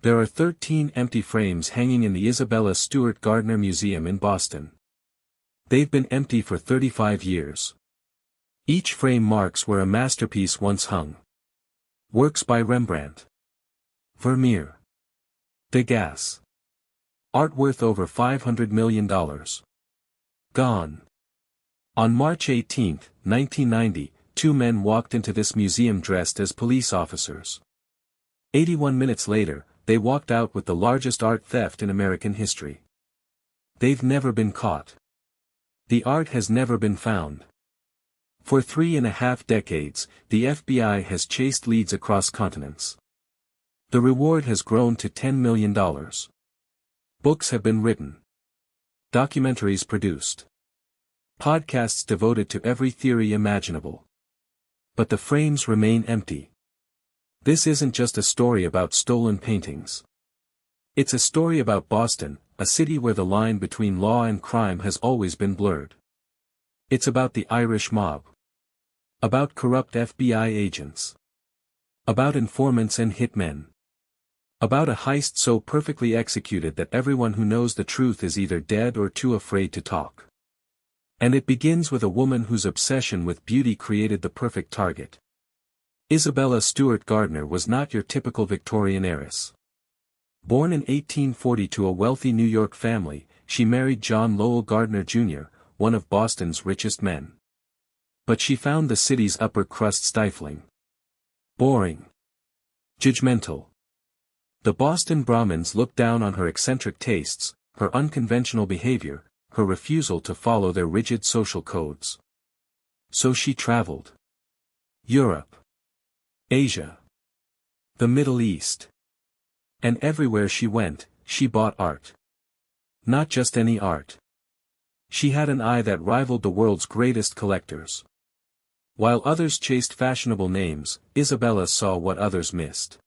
There are 13 empty frames hanging in the Isabella Stewart Gardner Museum in Boston. They've been empty for 35 years. Each frame marks where a masterpiece once hung. Works by Rembrandt, Vermeer, Degas. Art worth over $500 million. Gone. On March 18, 1990, two men walked into this museum dressed as police officers. 81 minutes later, they walked out with the largest art theft in American history. They've never been caught. The art has never been found. For 3.5 decades, the FBI has chased leads across continents. The reward has grown to $10 million. Books have been written. Documentaries produced. Podcasts devoted to every theory imaginable. But the frames remain empty. This isn't just a story about stolen paintings. It's a story about Boston, a city where the line between law and crime has always been blurred. It's about the Irish mob. About corrupt FBI agents. About informants and hitmen. About a heist so perfectly executed that everyone who knows the truth is either dead or too afraid to talk. And it begins with a woman whose obsession with beauty created the perfect target. Isabella Stewart Gardner was not your typical Victorian heiress. Born in 1840 to a wealthy New York family, she married John Lowell Gardner Jr., one of Boston's richest men. But she found the city's upper crust stifling. Boring. Judgmental. The Boston Brahmins looked down on her eccentric tastes, her unconventional behavior, her refusal to follow their rigid social codes. So she traveled. Europe. Asia. The Middle East. And everywhere she went, she bought art. Not just any art. She had an eye that rivaled the world's greatest collectors. While others chased fashionable names, Isabella saw what others missed.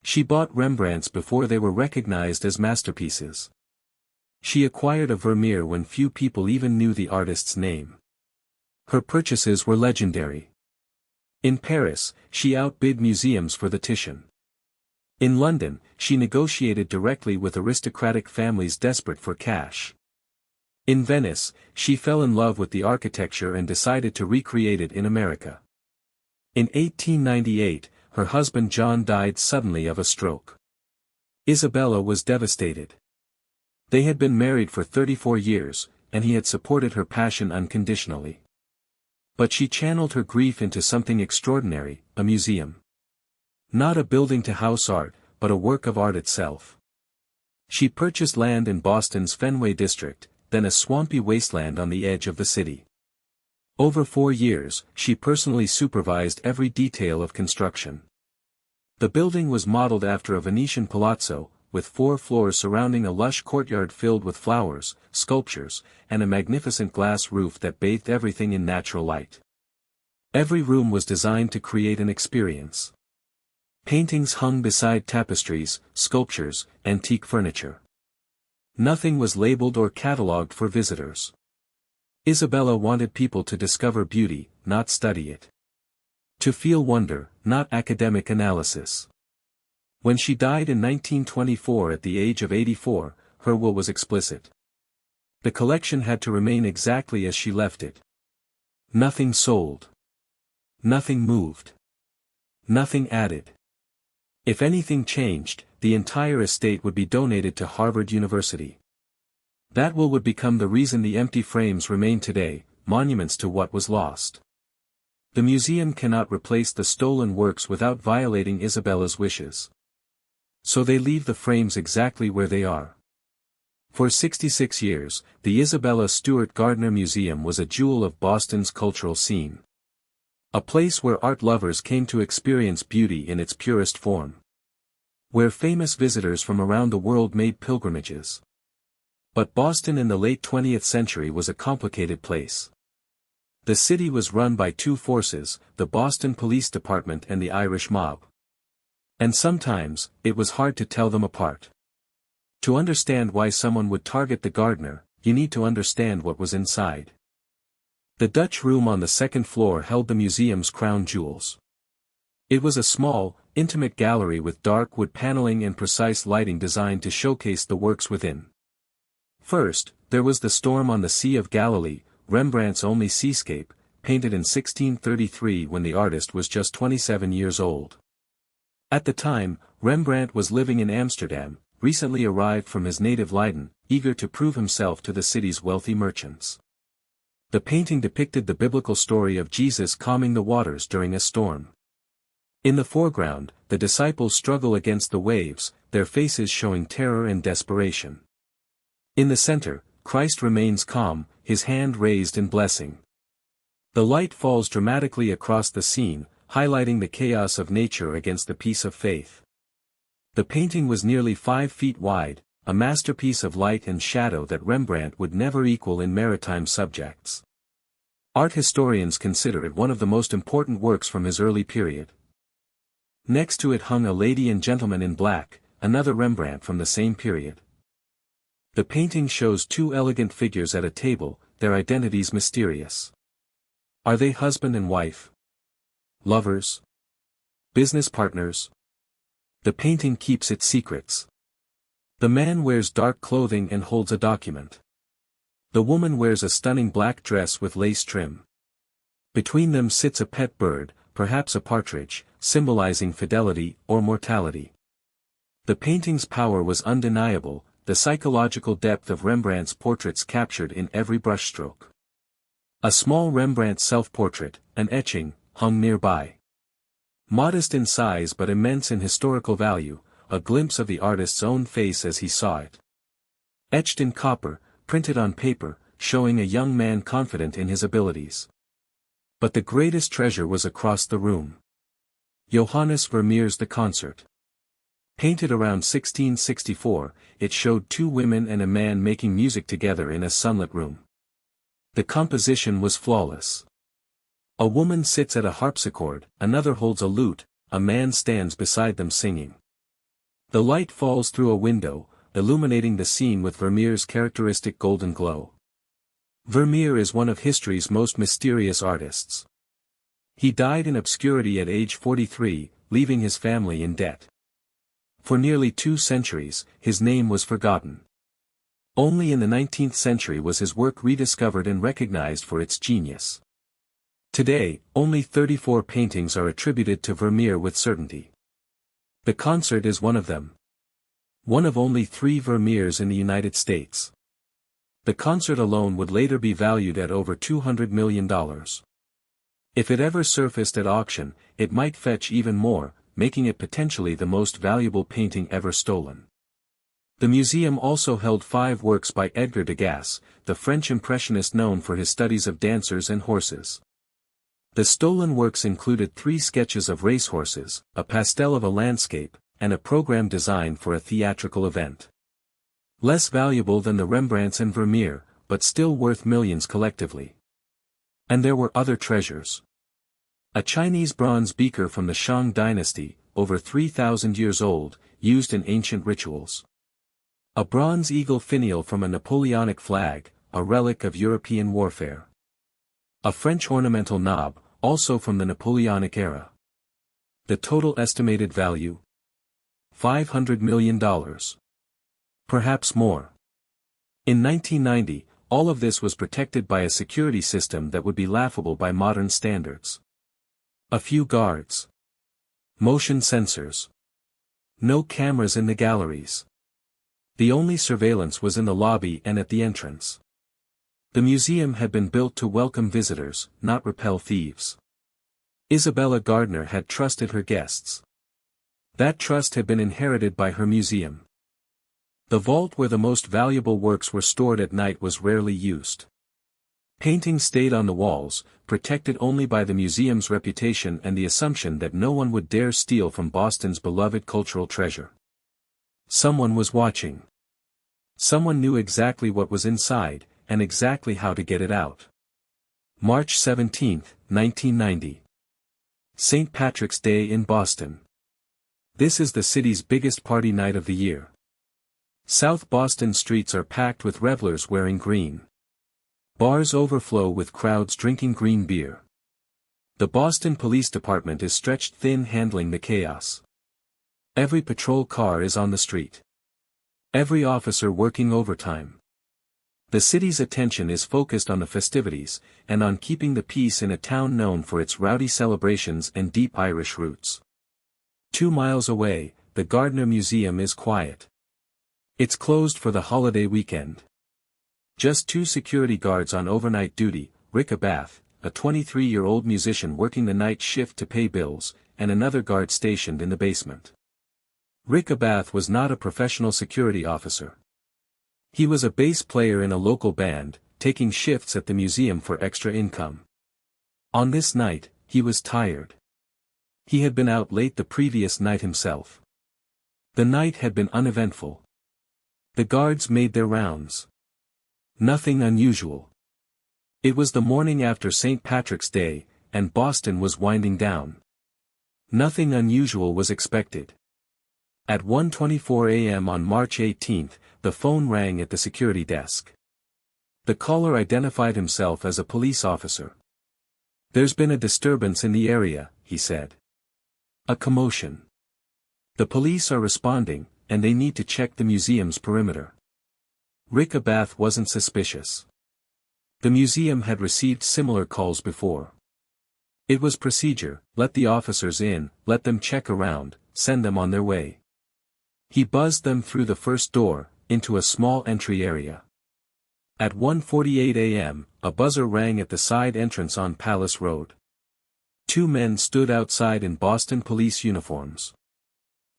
She bought Rembrandts before they were recognized as masterpieces. She acquired a Vermeer when few people even knew the artist's name. Her purchases were legendary. In Paris, she outbid museums for the Titian. In London, she negotiated directly with aristocratic families desperate for cash. In Venice, she fell in love with the architecture and decided to recreate it in America. In 1898, her husband John died suddenly of a stroke. Isabella was devastated. They had been married for 34 years, and he had supported her passion unconditionally. But she channeled her grief into something extraordinary, a museum. Not a building to house art, but a work of art itself. She purchased land in Boston's Fenway district, then a swampy wasteland on the edge of the city. Over 4 years, she personally supervised every detail of construction. The building was modeled after a Venetian palazzo, with 4 floors surrounding a lush courtyard filled with flowers, sculptures, and a magnificent glass roof that bathed everything in natural light. Every room was designed to create an experience. Paintings hung beside tapestries, sculptures, antique furniture. Nothing was labeled or catalogued for visitors. Isabella wanted people to discover beauty, not study it. To feel wonder, not academic analysis. When she died in 1924 at the age of 84, her will was explicit. The collection had to remain exactly as she left it. Nothing sold. Nothing moved. Nothing added. If anything changed, the entire estate would be donated to Harvard University. That will would become the reason the empty frames remain today, monuments to what was lost. The museum cannot replace the stolen works without violating Isabella's wishes. So they leave the frames exactly where they are. For 66 years, the Isabella Stewart Gardner Museum was a jewel of Boston's cultural scene. A place where art lovers came to experience beauty in its purest form. Where famous visitors from around the world made pilgrimages. But Boston in the late 20th century was a complicated place. The city was run by 2 forces, the Boston Police Department and the Irish mob. And sometimes, it was hard to tell them apart. To understand why someone would target the Gardner, you need to understand what was inside. The Dutch room on the 2nd floor held the museum's crown jewels. It was a small, intimate gallery with dark wood paneling and precise lighting designed to showcase the works within. First, there was the storm on the Sea of Galilee, Rembrandt's only seascape, painted in 1633 when the artist was just 27 years old. At the time, Rembrandt was living in Amsterdam, recently arrived from his native Leiden, eager to prove himself to the city's wealthy merchants. The painting depicted the biblical story of Jesus calming the waters during a storm. In the foreground, the disciples struggle against the waves, their faces showing terror and desperation. In the center, Christ remains calm, his hand raised in blessing. The light falls dramatically across the scene, highlighting the chaos of nature against the peace of faith. The painting was nearly 5 feet wide, a masterpiece of light and shadow that Rembrandt would never equal in maritime subjects. Art historians consider it one of the most important works from his early period. Next to it hung A Lady and Gentleman in Black, another Rembrandt from the same period. The painting shows 2 elegant figures at a table, their identities mysterious. Are they husband and wife? Lovers? Business partners? The painting keeps its secrets. The man wears dark clothing and holds a document. The woman wears a stunning black dress with lace trim. Between them sits a pet bird, perhaps a partridge, symbolizing fidelity or mortality. The painting's power was undeniable, the psychological depth of Rembrandt's portraits captured in every brushstroke. A small Rembrandt self-portrait, an etching, hung nearby. Modest in size but immense in historical value, a glimpse of the artist's own face as he saw it. Etched in copper, printed on paper, showing a young man confident in his abilities. But the greatest treasure was across the room. Johannes Vermeer's The Concert. Painted around 1664, it showed 2 women and a man making music together in a sunlit room. The composition was flawless. A woman sits at a harpsichord, another holds a lute, a man stands beside them singing. The light falls through a window, illuminating the scene with Vermeer's characteristic golden glow. Vermeer is one of history's most mysterious artists. He died in obscurity at age 43, leaving his family in debt. For nearly 2 centuries, his name was forgotten. Only in the 19th century was his work rediscovered and recognized for its genius. Today, only 34 paintings are attributed to Vermeer with certainty. The Concert is one of them. One of only 3 Vermeers in the United States. The Concert alone would later be valued at over $200 million. If it ever surfaced at auction, it might fetch even more, making it potentially the most valuable painting ever stolen. The museum also held 5 works by Edgar Degas, the French impressionist known for his studies of dancers and horses. The stolen works included 3 sketches of racehorses, a pastel of a landscape, and a program designed for a theatrical event. Less valuable than the Rembrandts and Vermeer, but still worth millions collectively. And there were other treasures. A Chinese bronze beaker from the Shang dynasty, over 3,000 years old, used in ancient rituals. A bronze eagle finial from a Napoleonic flag, a relic of European warfare. A French ornamental knob, also from the Napoleonic era. The total estimated value? $500 million. Perhaps more. In 1990, all of this was protected by a security system that would be laughable by modern standards. A few guards. Motion sensors. No cameras in the galleries. The only surveillance was in the lobby and at the entrance. The museum had been built to welcome visitors, not repel thieves. Isabella Gardner had trusted her guests. That trust had been inherited by her museum. The vault where the most valuable works were stored at night was rarely used. Paintings stayed on the walls, protected only by the museum's reputation and the assumption that no one would dare steal from Boston's beloved cultural treasure. Someone was watching. Someone knew exactly what was inside, and exactly how to get it out. March 17, 1990. St. Patrick's Day in Boston. This is the city's biggest party night of the year. South Boston streets are packed with revelers wearing green. Bars overflow with crowds drinking green beer. The Boston Police Department is stretched thin handling the chaos. Every patrol car is on the street. Every officer working overtime. The city's attention is focused on the festivities, and on keeping the peace in a town known for its rowdy celebrations and deep Irish roots. 2 miles away, the Gardner Museum is quiet. It's closed for the holiday weekend. Just 2 security guards on overnight duty, Rick Abath, a 23-year-old musician working the night shift to pay bills, and another guard stationed in the basement. Rick Abath was not a professional security officer. He was a bass player in a local band, taking shifts at the museum for extra income. On this night, he was tired. He had been out late the previous night himself. The night had been uneventful. The guards made their rounds. Nothing unusual. It was the morning after St. Patrick's Day, and Boston was winding down. Nothing unusual was expected. At 1:24 a.m. on March 18, the phone rang at the security desk. The caller identified himself as a police officer. "There's been a disturbance in the area," he said. "A commotion. The police are responding, and they need to check the museum's perimeter." Rick Abath wasn't suspicious. The museum had received similar calls before. It was procedure: let the officers in, let them check around, send them on their way. He buzzed them through the first door, into a small entry area. At 1:48 a.m., a buzzer rang at the side entrance on Palace Road. 2 men stood outside in Boston police uniforms.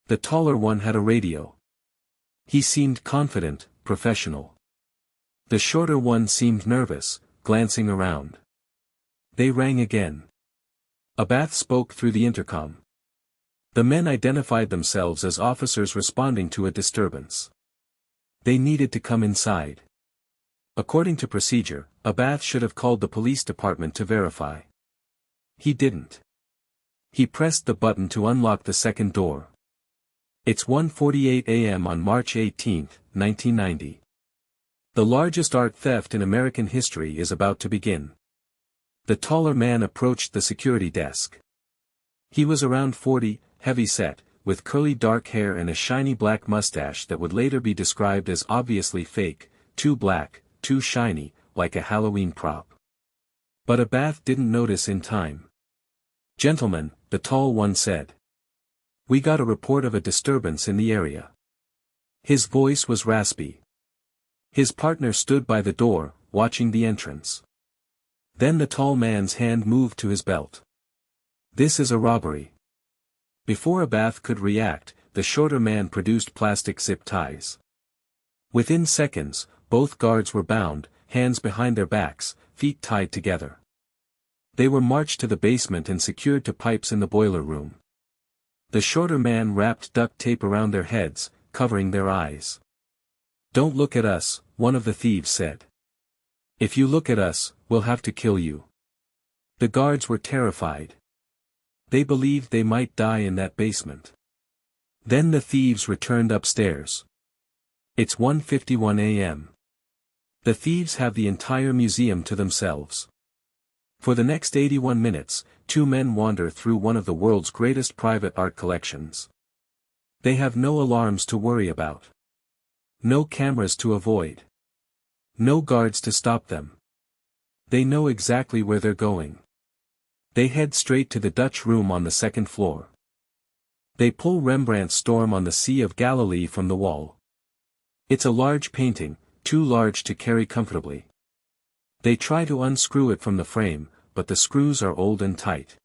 The taller one had a radio. He seemed confident, professional. The shorter one seemed nervous, glancing around. They rang again. Abath spoke through the intercom. The men identified themselves as officers responding to a disturbance. They needed to come inside. According to procedure, Abath should have called the police department to verify. He didn't. He pressed the button to unlock the second door. It's 1:48 a.m. on March 18, 1990. The largest art theft in American history is about to begin. The taller man approached the security desk. He was around 40, heavy-set, with curly dark hair and a shiny black mustache that would later be described as obviously fake, too black, too shiny, like a Halloween prop. But Abath didn't notice in time. "Gentlemen," the tall one said. "We got a report of a disturbance in the area." His voice was raspy. His partner stood by the door, watching the entrance. Then the tall man's hand moved to his belt. "This is a robbery." Before Abath could react, the shorter man produced plastic zip ties. Within seconds, both guards were bound, hands behind their backs, feet tied together. They were marched to the basement and secured to pipes in the boiler room. The shorter man wrapped duct tape around their heads, covering their eyes. "Don't look at us," one of the thieves said. "If you look at us, we'll have to kill you." The guards were terrified. They believed they might die in that basement. Then the thieves returned upstairs. It's 1:51 a.m. The thieves have the entire museum to themselves. For the next 81 minutes, 2 men wander through one of the world's greatest private art collections. They have no alarms to worry about. No cameras to avoid. No guards to stop them. They know exactly where they're going. They head straight to the Dutch room on the second floor. They pull Rembrandt's Storm on the Sea of Galilee from the wall. It's a large painting, too large to carry comfortably. They try to unscrew it from the frame, but the screws are old and tight.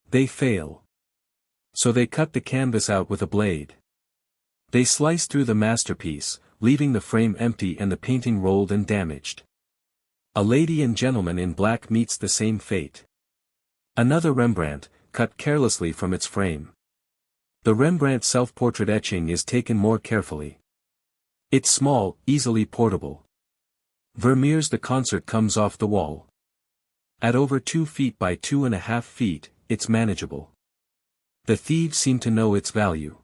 They fail. So they cut the canvas out with a blade. They slice through the masterpiece, leaving the frame empty and the painting rolled and damaged. A lady and gentleman in black meets the same fate. Another Rembrandt, cut carelessly from its frame. The Rembrandt self-portrait etching is taken more carefully. It's small, easily portable. Vermeers' The Concert comes off the wall. At over 2 feet by 2.5 feet, it's manageable. The thieves seem to know its value.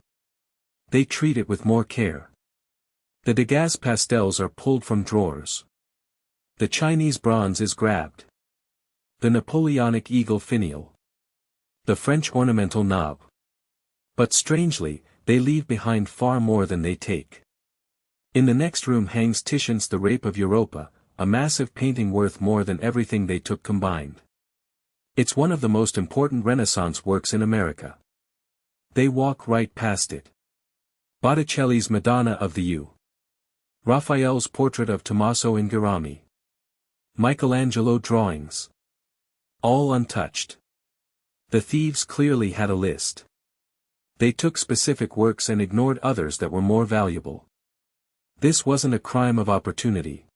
They treat it with more care. The Degas pastels are pulled from drawers. The Chinese bronze is grabbed. The Napoleonic eagle finial. The French ornamental knob. But strangely, they leave behind far more than they take. In the next room hangs Titian's The Rape of Europa, a massive painting worth more than everything they took combined. It's one of the most important Renaissance works in America. They walk right past it. Botticelli's Madonna of the U. Raphael's portrait of Tommaso Inghirami. Michelangelo drawings. All untouched. The thieves clearly had a list. They took specific works and ignored others that were more valuable. This wasn't a crime of opportunity.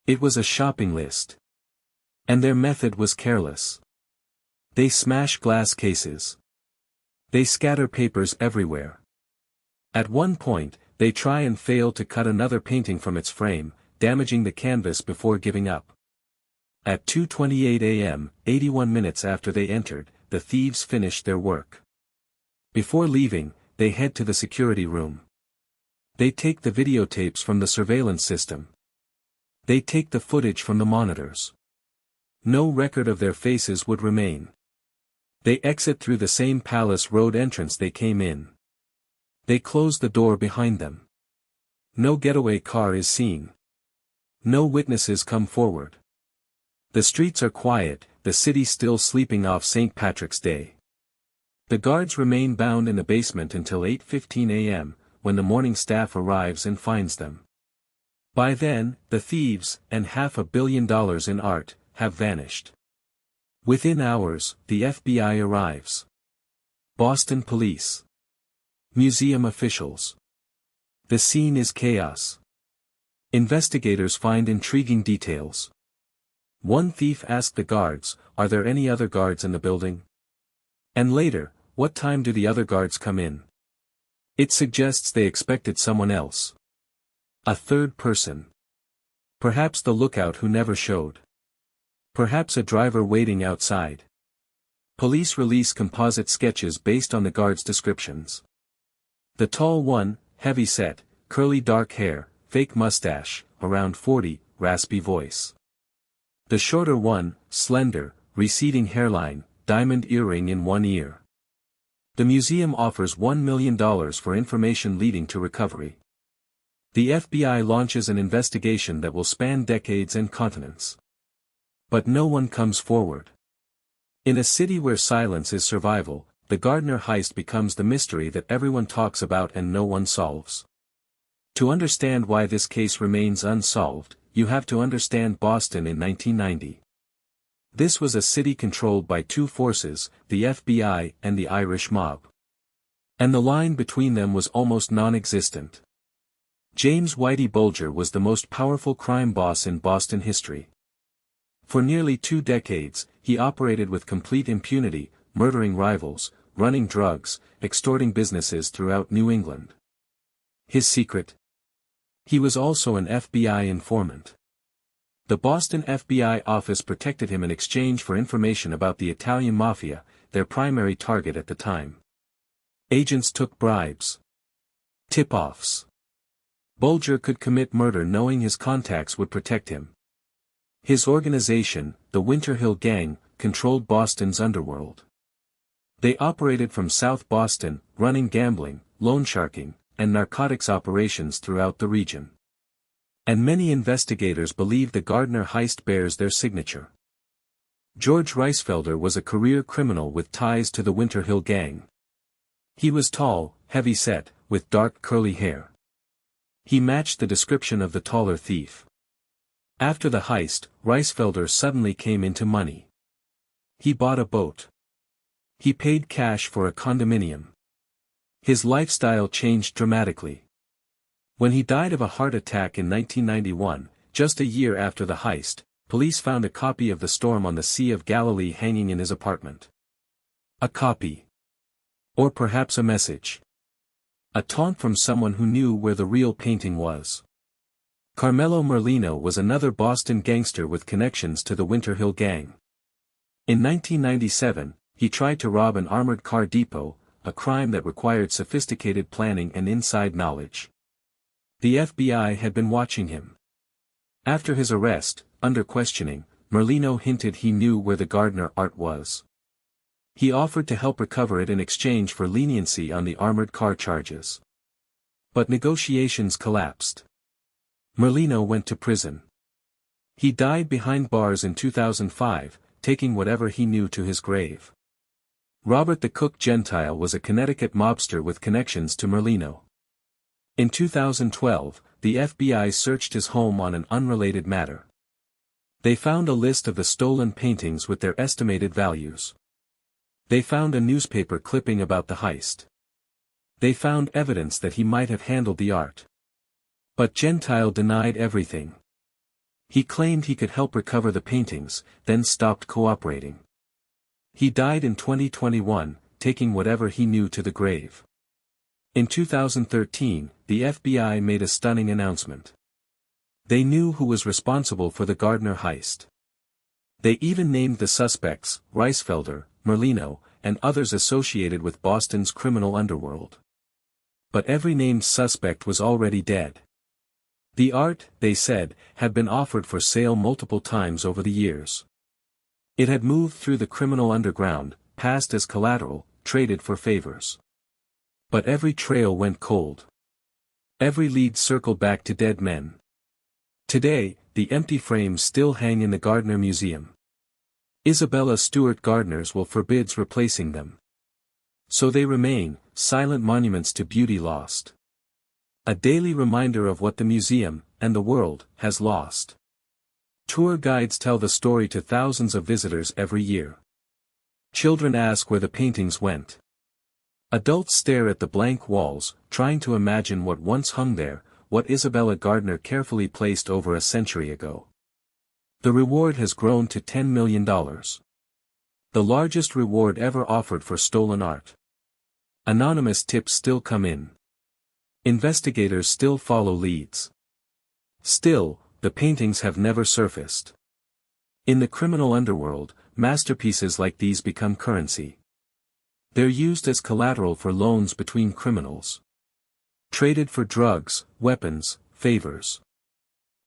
It was a shopping list. And their method was careless. They smash glass cases. They scatter papers everywhere. At one point, they try and fail to cut another painting from its frame, damaging the canvas before giving up. At 2:28 a.m., 81 minutes after they entered, the thieves finished their work. Before leaving, they head to the security room. They take the videotapes from the surveillance system. They take the footage from the monitors. No record of their faces would remain. They exit through the same Palace Road entrance they came in. They close the door behind them. No getaway car is seen. No witnesses come forward. The streets are quiet, the city still sleeping off St. Patrick's Day. The guards remain bound in the basement until 8:15 a.m., when the morning staff arrives and finds them. By then, the thieves, and $500 million in art, have vanished. Within hours, the FBI arrives. Boston police. Museum officials. The scene is chaos. Investigators find intriguing details. One thief asked the guards, "Are there any other guards in the building?" And later, "What time do the other guards come in?" It suggests they expected someone else. A third person. Perhaps the lookout who never showed. Perhaps a driver waiting outside. Police release composite sketches based on the guards' descriptions. The tall one, heavy-set, curly dark hair, fake mustache, around 40, raspy voice. The shorter one, slender, receding hairline, diamond earring in one ear. The museum offers $1 million for information leading to recovery. The FBI launches an investigation that will span decades and continents. But no one comes forward. In a city where silence is survival, the Gardner heist becomes the mystery that everyone talks about and no one solves. To understand why this case remains unsolved, you have to understand Boston in 1990. This was a city controlled by two forces, the FBI and the Irish mob. And the line between them was almost non-existent. James Whitey Bulger was the most powerful crime boss in Boston history. For nearly 2 decades, he operated with complete impunity, murdering rivals, running drugs, extorting businesses throughout New England. His secret? He was also an FBI informant. The Boston FBI office protected him in exchange for information about the Italian Mafia, their primary target at the time. Agents took bribes. Tip-offs. Bulger could commit murder knowing his contacts would protect him. His organization, the Winter Hill Gang, controlled Boston's underworld. They operated from South Boston, running gambling, loan sharking, and narcotics operations throughout the region. And many investigators believe the Gardner heist bears their signature. George Reisfelder was a career criminal with ties to the Winter Hill Gang. He was tall, heavy-set, with dark curly hair. He matched the description of the taller thief. After the heist, Reisfelder suddenly came into money. He bought a boat. He paid cash for a condominium. His lifestyle changed dramatically. When he died of a heart attack in 1991, just a year after the heist, police found a copy of The Storm on the Sea of Galilee hanging in his apartment. A copy. Or perhaps a message. A taunt from someone who knew where the real painting was. Carmelo Merlino was another Boston gangster with connections to the Winter Hill Gang. In 1997, he tried to rob an armored car depot, a crime that required sophisticated planning and inside knowledge. The FBI had been watching him. After his arrest, under questioning, Merlino hinted he knew where the Gardner art was. He offered to help recover it in exchange for leniency on the armored car charges. But negotiations collapsed. Merlino went to prison. He died behind bars in 2005, taking whatever he knew to his grave. Robert the Cook Gentile was a Connecticut mobster with connections to Merlino. In 2012, the FBI searched his home on an unrelated matter. They found a list of the stolen paintings with their estimated values. They found a newspaper clipping about the heist. They found evidence that he might have handled the art. But Gentile denied everything. He claimed he could help recover the paintings, then stopped cooperating. He died in 2021, taking whatever he knew to the grave. In 2013, the FBI made a stunning announcement. They knew who was responsible for the Gardner heist. They even named the suspects, Reisfelder, Merlino, and others associated with Boston's criminal underworld. But every named suspect was already dead. The art, they said, had been offered for sale multiple times over the years. It had moved through the criminal underground, passed as collateral, traded for favors. But every trail went cold. Every lead circled back to dead men. Today, the empty frames still hang in the Gardner Museum. Isabella Stewart Gardners will forbids replacing them. So they remain, silent monuments to beauty lost. A daily reminder of what the museum, and the world, has lost. Tour guides tell the story to thousands of visitors every year. Children ask where the paintings went. Adults stare at the blank walls, trying to imagine what once hung there, what Isabella Gardner carefully placed over a century ago. The reward has grown to $10 million. The largest reward ever offered for stolen art. Anonymous tips still come in. Investigators still follow leads. Still, the paintings have never surfaced. In the criminal underworld, masterpieces like these become currency. They're used as collateral for loans between criminals. Traded for drugs, weapons, favors.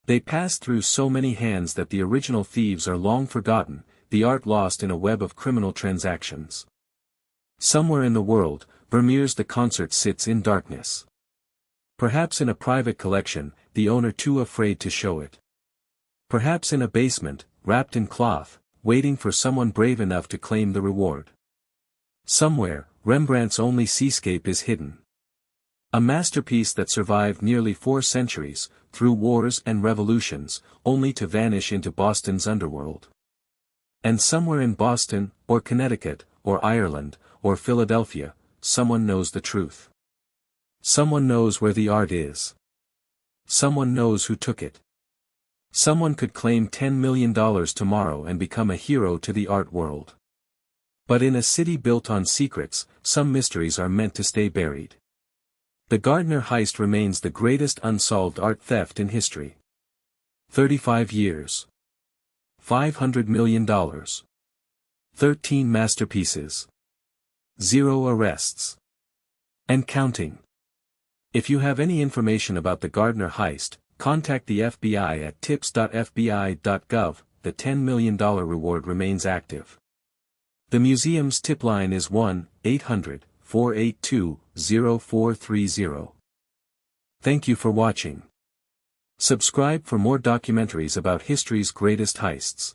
They pass through so many hands that the original thieves are long forgotten, the art lost in a web of criminal transactions. Somewhere in the world, Vermeers the concert sits in darkness. Perhaps in a private collection, the owner too afraid to show it. Perhaps in a basement, wrapped in cloth, waiting for someone brave enough to claim the reward. Somewhere, Rembrandt's only seascape is hidden. A masterpiece that survived nearly 4 centuries, through wars and revolutions, only to vanish into Boston's underworld. And somewhere in Boston, or Connecticut, or Ireland, or Philadelphia, someone knows the truth. Someone knows where the art is. Someone knows who took it. Someone could claim $10 million tomorrow and become a hero to the art world. But in a city built on secrets, some mysteries are meant to stay buried. The Gardner heist remains the greatest unsolved art theft in history. 35 years. $500 million. 13 masterpieces. 0 arrests. And counting. If you have any information about the Gardner heist, contact the FBI at tips.fbi.gov. The $10 million reward remains active. The museum's tip line is 1-800-482-0430. Thank you for watching. Subscribe for more documentaries about history's greatest heists.